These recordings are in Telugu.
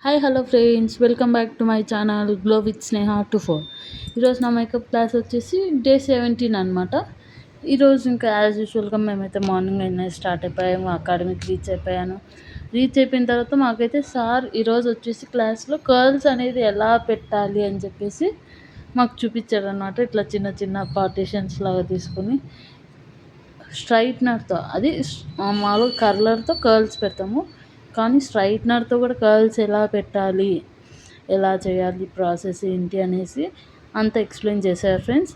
Hi hello friends, welcome back to my channel glow with Sneha 24. ఈరోజు నా మేకప్ క్లాస్ వచ్చేసి డే 17 అనమాట. ఈరోజు ఇంకా యాజ్ యూజువల్గా మేమైతే మార్నింగ్ అయినా స్టార్ట్ అయిపోయాము, అకాడమీకి రీచ్ అయిపోయాను. రీచ్ అయిపోయిన తర్వాత మాకైతే సార్ ఈరోజు వచ్చేసి క్లాస్లో కర్ల్స్ అనేది ఎలా పెట్టాలి అని చెప్పేసి మాకు చూపించారనమాట. ఇట్లా చిన్న చిన్న పార్టీషన్స్ లాగా తీసుకొని స్ట్రైట్నర్తో, అది మామూలుగా కర్లర్తో కర్ల్స్ పెడతాము, కానీ స్ట్రైట్నర్తో కూడా కర్ల్స్ ఎలా పెట్టాలి, ఎలా చేయాలి, ప్రాసెస్ ఏంటి అనేసి అంత ఎక్స్ప్లెయిన్ చేశారు ఫ్రెండ్స్.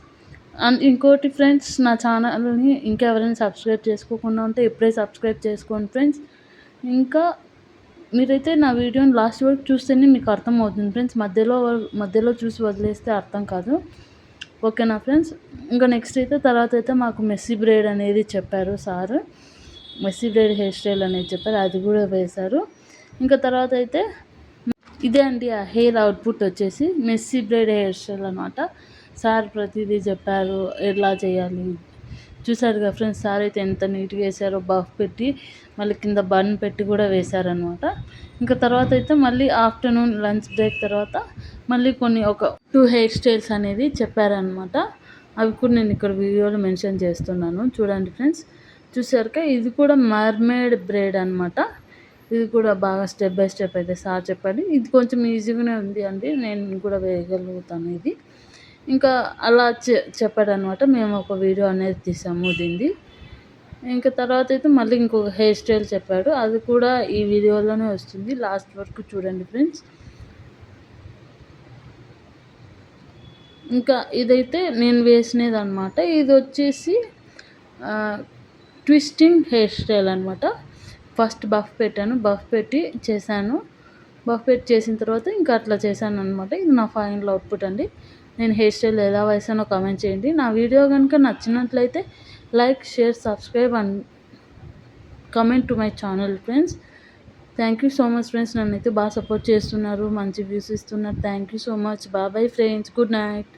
అండ్ ఇంకోటి ఫ్రెండ్స్, నా ఛానల్ని ఇంకెవరైనా సబ్స్క్రైబ్ చేసుకోకుండా ఉంటే ఇప్పుడే సబ్స్క్రైబ్ చేసుకోండి ఫ్రెండ్స్. ఇంకా మీరైతే నా వీడియోని లాస్ట్ వరకు చూస్తేనే మీకు అర్థమవుతుంది ఫ్రెండ్స్. మధ్యలో చూసి వదిలేస్తే అర్థం కాదు. ఓకేనా ఫ్రెండ్స్. ఇంకా నెక్స్ట్ అయితే తర్వాత అయితే మాకు మెస్సీ బ్రేడ్ అనేది చెప్పారు సార్. మెస్సీ బ్రేడ్ హెయిర్ స్టైల్ అనేది చెప్పారు, అది కూడా వేశారు. ఇంకా తర్వాత అయితే ఇదే అండి ఆ హెయిర్ అవుట్పుట్ వచ్చేసి మెస్సీ బ్రేడ్ హెయిర్ స్టైల్ అనమాట. సార్ ప్రతిదీ చెప్పారు ఎలా చేయాలి. చూసారు కదా ఫ్రెండ్స్, సార్ అయితే ఎంత నీట్గా వేసారో, బఫ్ పెట్టి మళ్ళీ కింద బన్ పెట్టి కూడా వేశారనమాట. ఇంకా తర్వాత అయితే మళ్ళీ ఆఫ్టర్నూన్ లంచ్ బ్రేక్ తర్వాత మళ్ళీ ఒక 2 హెయిర్ స్టైల్స్ అనేది చెప్పారనమాట. అవి కూడా నేను ఇక్కడ వీడియోలో మెన్షన్ చేస్తున్నాను, చూడండి ఫ్రెండ్స్. చూసారుగా, ఇది కూడా మర్మేడ్ బ్రేడ్ అనమాట. ఇది కూడా బాగా స్టెప్ బై స్టెప్ అయితే సార్ చెప్పండి. ఇది కొంచెం ఈజీగానే ఉంది అండి, నేను కూడా వేయగలుగుతాను ఇది. ఇంకా అలా చెప్పాడనమాట. మేము ఒక వీడియో అనేది తీసాము దీన్ని. ఇంకా తర్వాత అయితే మళ్ళీ ఇంకొక హెయిర్ స్టైల్ చెప్పాడు, అది కూడా ఈ వీడియోలోనే వస్తుంది, లాస్ట్ వరకు చూడండి ఫ్రెండ్స్. ఇంకా ఇదైతే నేను వేసినది అనమాట. ఇది వచ్చేసి ట్విస్టింగ్ హెయిర్ స్టైల్ అనమాట. ఫస్ట్ బఫ్ పెట్టాను, బఫ్ పెట్టి చేశాను. బఫ్ పెట్టి చేసిన తర్వాత ఇంకా అట్లా చేశాను అనమాట. ఇది నా ఫైనల్ అవుట్పుట్ అండి. నేను హెయిర్ స్టైల్ ఎలా వేసానో కామెంట్ చేయండి. నా వీడియో కనుక నచ్చినట్లయితే like, share, subscribe and comment to my channel friends. Thank you so much friends. నన్ను అయితే బాగా సపోర్ట్ చేస్తున్నారు, మంచి వ్యూస్ ఇస్తున్నారు. Thank you so much. Bye friends, good night.